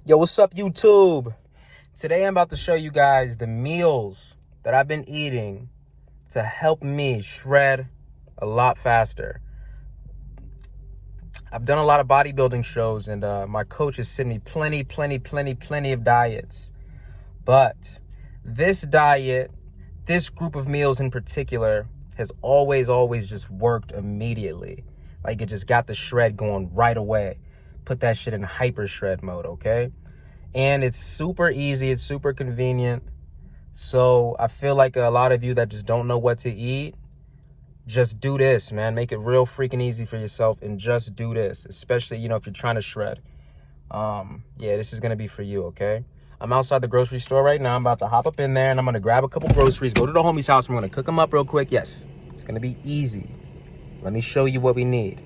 Yo, what's up, YouTube? Today I'm about to show you guys the meals that I've been eating to help me shred a lot faster. I've done a lot of bodybuilding shows, and my coach has sent me plenty of diets. But this diet, this group of meals in particular, has always just worked immediately. Like, it just got the shred going right away. Put that shit in hyper shred mode, okay? And it's super easy, it's super convenient. So I feel like a lot of you that just don't know what to eat, just do this, man. Make it real freaking easy for yourself and just do this, especially, if you're trying to shred. Yeah, this is gonna be for you, okay? I'm outside the grocery store right now. I'm about to hop up in there and I'm gonna grab a couple groceries, go to the homie's house. I'm gonna cook them up real quick. Yes, it's gonna be easy. Let me show you what we need.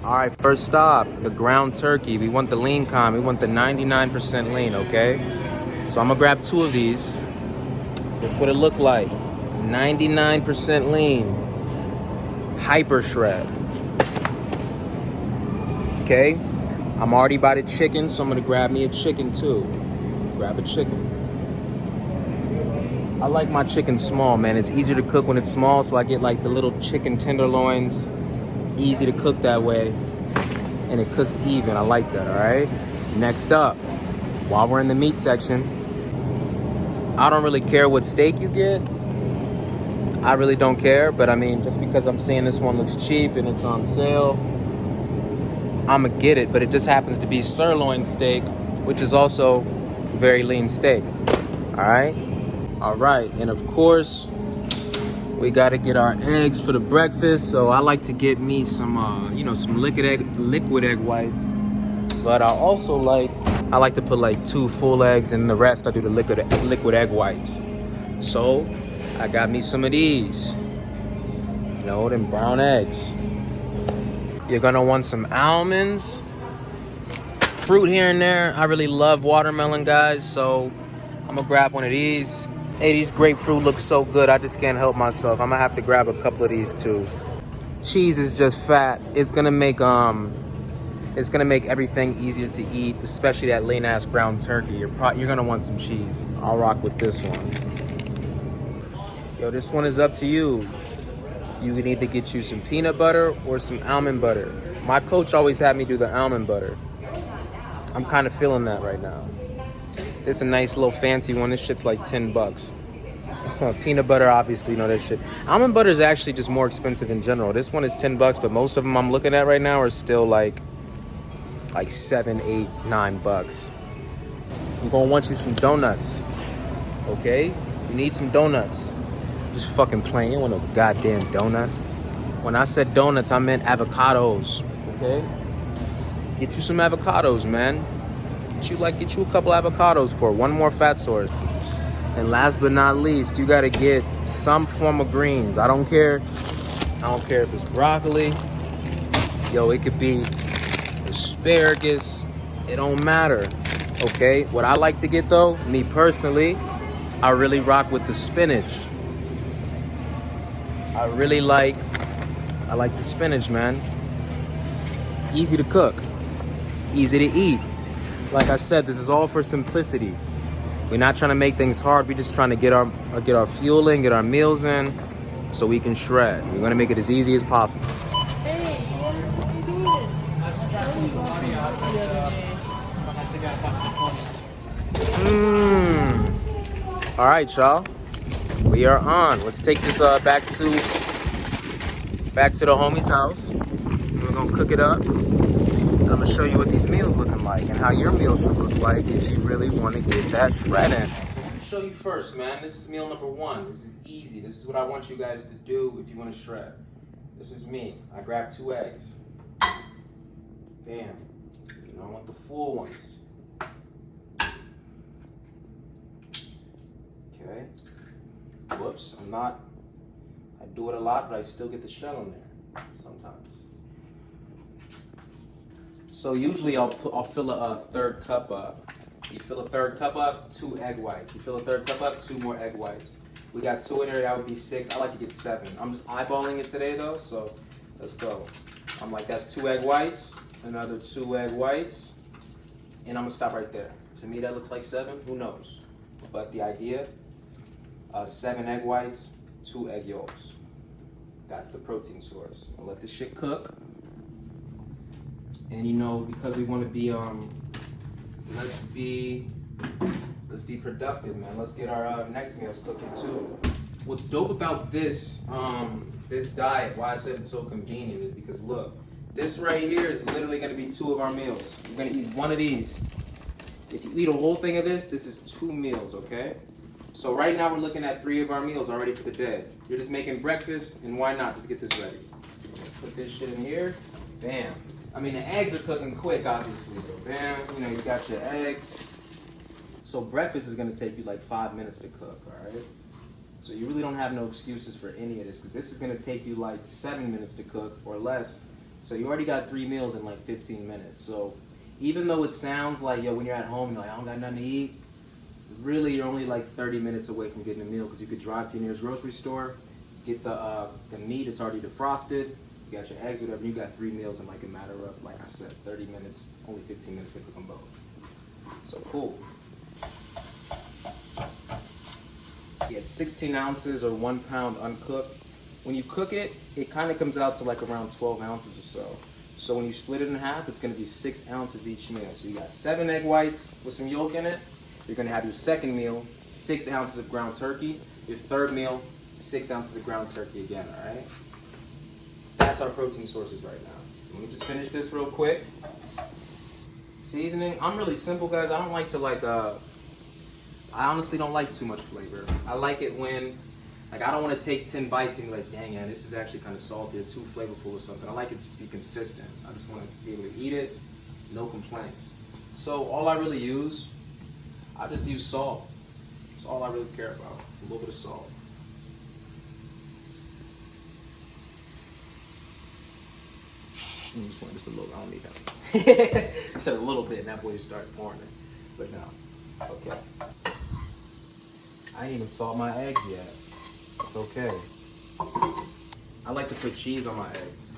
All right, first stop, the ground turkey. We want the lean kind. We want the 99% lean, okay? So I'm gonna grab 2 of these. This is what it looked like. 99% lean. Hyper shred. Okay? I'm already by the chicken, so I'm gonna grab me a chicken too. Grab a chicken. I like my chicken small, man. It's easier to cook when it's small, so I get like the little chicken tenderloins. Easy to cook that way, and it cooks even. I like that. All right, next up, while we're in the meat section, I don't really care what steak you get. I really don't care, but I mean, just because I'm seeing this one looks cheap and it's on sale, I'ma get it. But it just happens to be sirloin steak, which is also very lean steak. All right, and of course, we gotta get our eggs for the breakfast, so I like to get me some, some liquid egg whites. But I like to put like 2 full eggs, and the rest I do the liquid egg whites. So I got me some of these, them brown eggs. You're gonna want some almonds, fruit here and there. I really love watermelon, guys, so I'm gonna grab one of these. Hey, these grapefruit look so good. I just can't help myself. I'm gonna have to grab a couple of these too. Cheese is just fat. It's gonna make everything easier to eat, especially that lean ass ground turkey. You're gonna want some cheese. I'll rock with this one. Yo, this one is up to you. You can either get you some peanut butter or some almond butter. My coach always had me do the almond butter. I'm kind of feeling that right now. This is a nice little fancy one. This shit's like $10. Peanut butter, obviously, that shit. Almond butter is actually just more expensive in general. This one is $10, but most of them I'm looking at right now are still like $7, $8, $9. You're gonna want you some donuts, okay? You need some donuts. Just fucking playing. You don't want no goddamn donuts. When I said donuts, I meant avocados, okay? Get you some avocados, man. Get you a couple avocados for one more fat source. And last but not least, you gotta get some form of greens. I don't care if it's broccoli. Yo, it could be asparagus. It don't matter, okay? What I like to get though, me personally, I really rock with the spinach. I like the spinach, man. Easy to cook, easy to eat. Like I said, this is all for simplicity. We're not trying to make things hard. We're just trying to get our fuel in, get our meals in, so we can shred. We're gonna make it as easy as possible. Hey, what are you doing? All right, y'all. We are on. Let's take this back to the homie's house. We're gonna cook it up. I'm gonna show you what these meals looking like and how your meals should look like if you really want to get that shred in. Let me show you first, man. This is meal number 1. This is easy. This is what I want you guys to do if you want to shred. This is me. I grab 2 eggs. Bam. I want the full ones. Okay. Whoops. I do it a lot, but I still get the shell in there sometimes. So usually I'll fill a 3rd cup up. You fill a 3rd cup up, 2 egg whites. You fill a 3rd cup up, 2 more egg whites. We got 2 in there, that would be 6. I like to get 7. I'm just eyeballing it today though, so let's go. I'm like, that's 2 egg whites. Another 2 egg whites. And I'm gonna stop right there. To me, that looks like 7, who knows? But the idea, 7 egg whites, 2 egg yolks. That's the protein source. I'll let this shit cook. And you know, because we wanna be, let's be productive, man. Let's get our next meals cooking too. What's dope about this, this diet, why I said it's so convenient, is because look, this right here is literally gonna be 2 of our meals. We're gonna eat one of these. If you eat a whole thing of this is 2 meals, okay? So right now we're looking at 3 of our meals already for the day. You're just making breakfast, and why not just get this ready? Put this shit in here, bam. I mean, the eggs are cooking quick, obviously, so bam, you know, you got your eggs. So breakfast is gonna take you like 5 minutes to cook, all right? So you really don't have no excuses for any of this, because this is gonna take you like 7 minutes to cook or less. So you already got 3 meals in like 15 minutes. So even though it sounds like, yo, when you're at home, you're like, I don't got nothing to eat, really you're only like 30 minutes away from getting a meal, because you could drive to your nearest grocery store, get the meat, it's already defrosted, you got your eggs, whatever, you got 3 meals in like a matter of, like I said, 30 minutes, only 15 minutes to cook them both. So cool. You get 16 ounces or 1 pound uncooked. When you cook it, it kind of comes out to like around 12 ounces or so. So when you split it in half, it's gonna be 6 ounces each meal. So you got 7 egg whites with some yolk in it. You're gonna have your second meal, 6 ounces of ground turkey. Your third meal, 6 ounces of ground turkey again, all right? That's our protein sources right now. So let me just finish this real quick. Seasoning, I'm really simple, guys. I don't like to I honestly don't like too much flavor. I like it when, like, I don't want to take 10 bites and be like, dang, man, this is actually kind of salty or too flavorful or something. I like it to be consistent. I just want to be able to eat it, no complaints. So all I really use, I just use salt. That's all I really care about, a little bit of salt. I'm just pouring just a little, I don't need that. I said a little bit, and that boy started pouring it. But no, okay. I didn't even salt my eggs yet. It's okay. I like to put cheese on my eggs.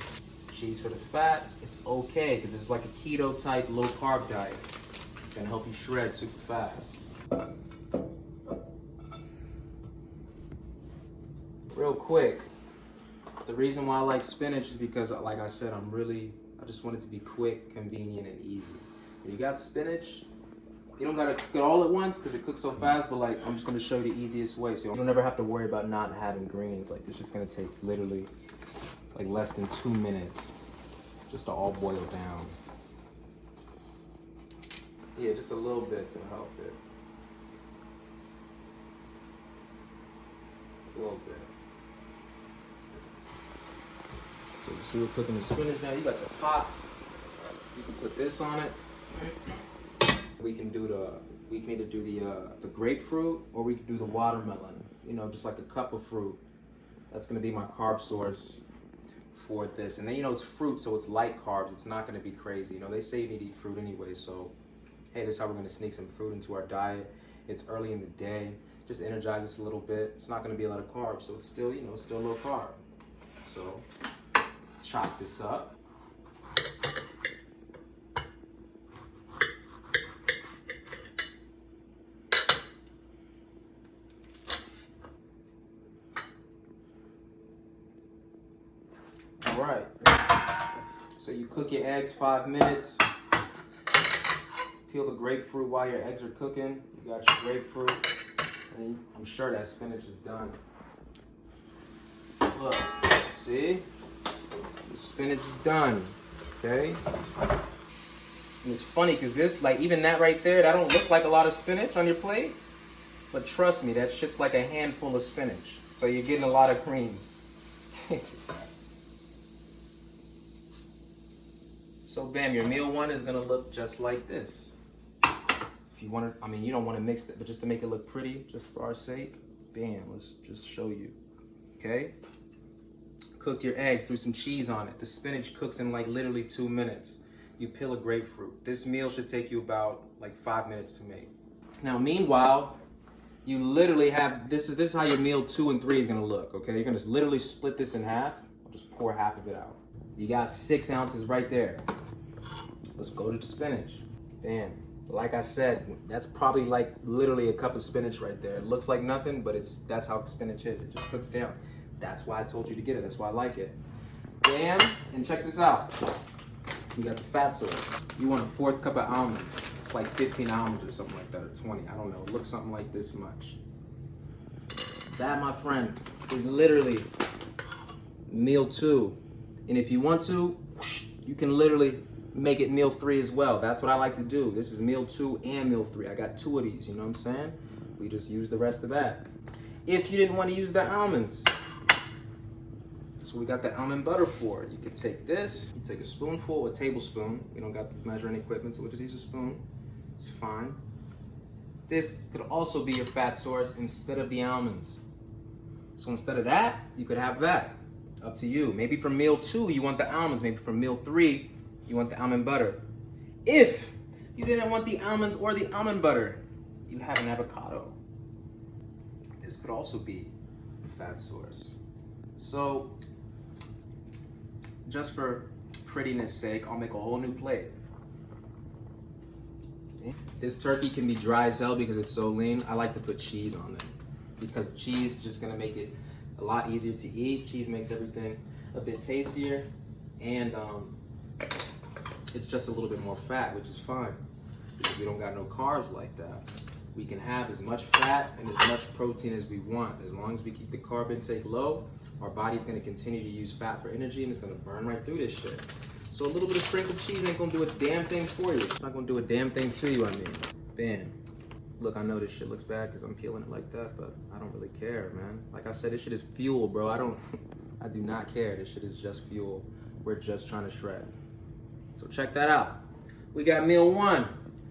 Cheese for the fat, it's okay, because it's like a keto type, low carb diet. It's gonna help you shred super fast. Real quick, the reason why I like spinach is because, like I said, I just want it to be quick, convenient, and easy. When you got spinach, you don't gotta cook it all at once because it cooks so fast, but like, I'm just gonna show you the easiest way. So you'll never have to worry about not having greens. Like, this shit's gonna take literally like less than 2 minutes just to all boil down. Yeah, just a little bit to help it. A little bit. So you see we're cooking the spinach now. You got the pot. You can put this on it. We can either do the grapefruit, or we can do the watermelon. You know, just like a cup of fruit. That's gonna be my carb source for this. And then, you know, it's fruit, so it's light carbs. It's not gonna be crazy. You know, they say you need to eat fruit anyway, so hey, this is how we're gonna sneak some fruit into our diet. It's early in the day. Just energize us a little bit. It's not gonna be a lot of carbs, so it's still, you know, still low carb. So chop this up. All right. So you cook your eggs 5 minutes. Peel the grapefruit while your eggs are cooking. You got your grapefruit. And I'm sure that spinach is done. Look, see? The spinach is done, okay? And it's funny because this, like, even that right there, that don't look like a lot of spinach on your plate. But trust me, that shit's like a handful of spinach. So you're getting a lot of greens. So bam, your meal 1 is gonna look just like this. If you want to, I mean, you don't want to mix it, but just to make it look pretty, just for our sake, bam, let's just show you, okay? Cooked your eggs, threw some cheese on it. The spinach cooks in like literally 2 minutes. You peel a grapefruit. This meal should take you about like 5 minutes to make. Now, meanwhile, you literally have, this is how your meal 2 and 3 is gonna look, okay? You're gonna literally split this in half. I'll just pour half of it out. You got 6 ounces right there. Let's go to the spinach. Bam. Like I said, that's probably like literally a cup of spinach right there. It looks like nothing, but that's how spinach is. It just cooks down. That's why I told you to get it. That's why I like it. Bam, and check this out. You got the fat source. You want a 4th cup of almonds. It's like 15 almonds or something like that, or 20. I don't know. It looks something like this much. That, my friend, is literally meal 2. And if you want to, you can literally make it meal 3 as well. That's what I like to do. This is meal 2 and meal 3. I got 2 of these, you know what I'm saying? We just use the rest of that. If you didn't want to use the almonds, that's what we got the almond butter for. You could take this, you take a spoonful, a tablespoon. We don't got the measuring equipment, so we'll just use a spoon. It's fine. This could also be your fat source instead of the almonds. So instead of that, you could have that. Up to you. Maybe for meal 2, you want the almonds. Maybe for meal 3, you want the almond butter. If you didn't want the almonds or the almond butter, you have an avocado. This could also be a fat source. So, just for prettiness sake, I'll make a whole new plate. This turkey can be dry as hell because it's so lean. I like to put cheese on it because cheese is just gonna make it a lot easier to eat. Cheese makes everything a bit tastier, and it's just a little bit more fat, which is fine because we don't got no carbs like that. We can have as much fat and as much protein as we want. As long as we keep the carb intake low, our body's gonna continue to use fat for energy and it's gonna burn right through this shit. So a little bit of sprinkled cheese ain't gonna do a damn thing for you. It's not gonna do a damn thing to you, I mean. Bam. Look, I know this shit looks bad because I'm peeling it like that, but I don't really care, man. Like I said, this shit is fuel, bro. I do not care. This shit is just fuel. We're just trying to shred. So check that out. We got meal 1,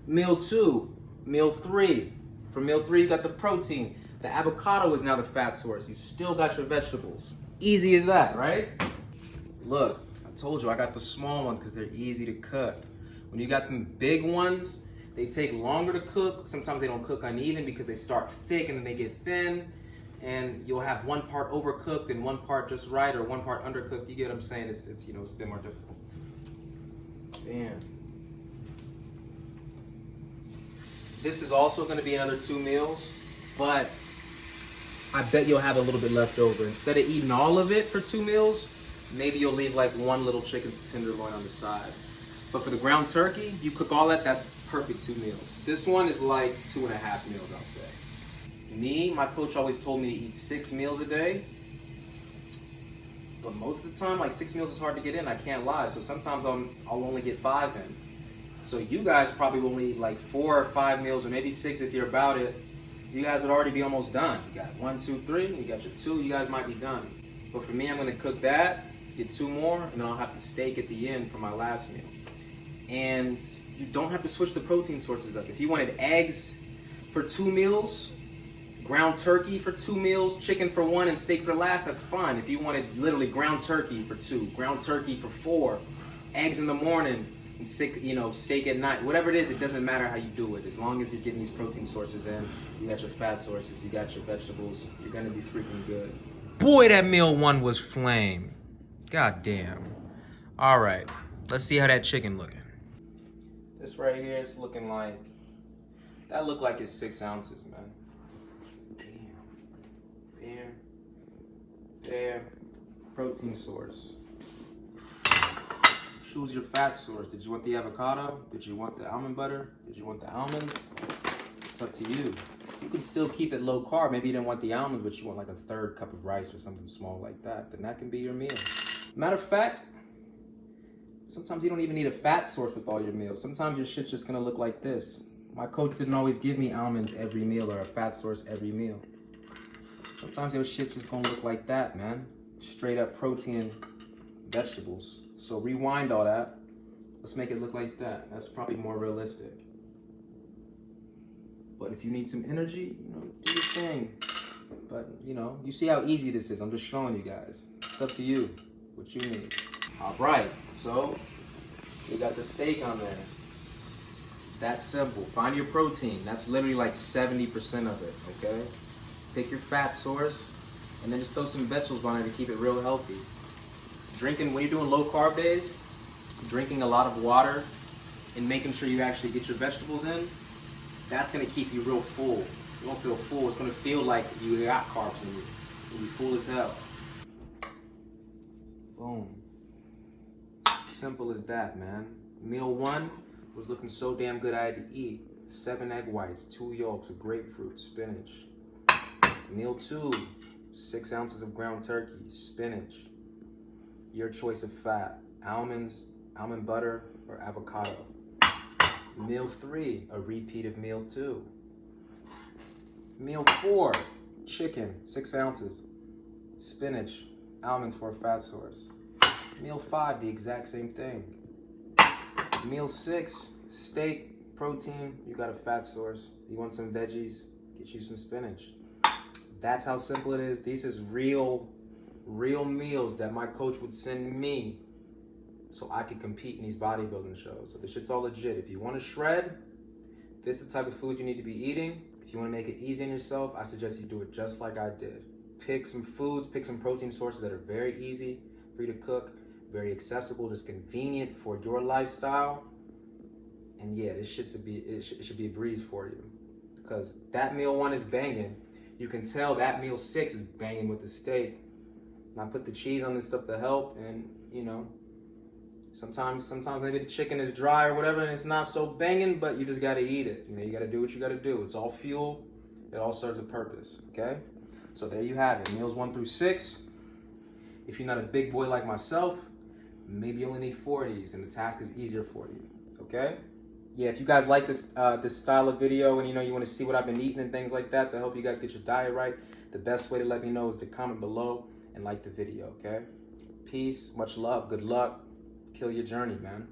meal 2, meal 3. For meal 3, you got the protein. The avocado is now the fat source. You still got your vegetables. Easy as that, right? Look, I told you I got the small ones because they're easy to cook. When you got them big ones, they take longer to cook. Sometimes they don't cook uneven because they start thick and then they get thin. And you'll have one part overcooked and one part just right, or one part undercooked. You get what I'm saying? It's you know, it's a bit more difficult. Damn. This is also gonna be another 2 meals, but I bet you'll have a little bit left over. Instead of eating all of it for 2 meals, maybe you'll leave like 1 little chicken tenderloin on the side. But for the ground turkey, you cook all that, that's perfect 2 meals. This one is like 2.5 meals, I'll say. Me, my coach always told me to eat 6 meals a day. But most of the time, like 6 meals is hard to get in, I can't lie. So sometimes I'll only get 5 in. So you guys probably will eat like 4 or 5 meals, or maybe 6 if you're about it. You guys would already be almost done. You got 1, 2, 3, you got your 2, you guys might be done. But for me, I'm gonna cook that, get 2 more, and then I'll have the steak at the end for my last meal. And you don't have to switch the protein sources up. If you wanted eggs for 2 meals, ground turkey for 2 meals, chicken for 1, and steak for last, that's fine. If you wanted literally ground turkey for 2, ground turkey for 4, eggs in the morning, and steak at night, whatever it is, it doesn't matter how you do it. As long as you're getting these protein sources in, you got your fat sources, you got your vegetables, you're gonna be freaking good. Boy, that meal 1 was flame. God damn. All right, let's see how that chicken looking. This right here is looking like, that looked like it's 6 ounces, man. Damn. Protein source. Choose your fat source. Did you want the avocado? Did you want the almond butter? Did you want the almonds? It's up to you. You can still keep it low carb. Maybe you didn't want the almonds, but you want like a 1/3 cup of rice or something small like that. Then that can be your meal. Matter of fact, sometimes you don't even need a fat source with all your meals. Sometimes your shit's just gonna look like this. My coach didn't always give me almonds every meal or a fat source every meal. Sometimes your shit just gonna look like that, man. Straight up protein and vegetables. So rewind all that. Let's make it look like that. That's probably more realistic. But if you need some energy, do your thing. But, you see how easy this is. I'm just showing you guys. It's up to you, what you need. All right, so we got the steak on there. It's that simple. Find your protein. That's literally like 70% of it, okay? Pick your fat source, and then just throw some vegetables on it to keep it real healthy. When you're doing low carb days, drinking a lot of water and making sure you actually get your vegetables in, that's gonna keep you real full. You won't feel full. It's gonna feel like you got carbs in you. You'll be full as hell. Boom. Simple as that, man. Meal 1 was looking so damn good I had to eat. 7 egg whites, 2 yolks, a grapefruit, spinach. Meal 2, 6 ounces of ground turkey, spinach. Your choice of fat, almonds, almond butter, or avocado. Meal 3, a repeat of meal 2. Meal 4, chicken, 6 ounces, spinach, almonds for a fat source. Meal 5, the exact same thing. Meal 6, steak, protein, you got a fat source. You want some veggies, get you some spinach. That's how simple it is. These is real meals that my coach would send me so I could compete in these bodybuilding shows. So this shit's all legit. If you want to shred, this is the type of food you need to be eating. If you want to make it easy on yourself, I suggest you do it just like I did. Pick some foods, pick some protein sources that are very easy for you to cook, very accessible, just convenient for your lifestyle. And yeah, this shit should be a breeze for you. Because that meal 1 is banging. You can tell that meal 6 is banging with the steak. And I put the cheese on this stuff to help, and you know, sometimes maybe the chicken is dry or whatever and it's not so banging, but you just gotta eat it. You know, you gotta do what you gotta do. It's all fuel, it all serves a purpose, okay? So there you have it, meals 1 through 6. If you're not a big boy like myself, maybe you only need 4 of these and the task is easier for you, okay? Yeah, if you guys like this this style of video and you know you want to see what I've been eating and things like that to help you guys get your diet right, the best way to let me know is to comment below and like the video, okay? Peace, much love, good luck, kill your journey, man.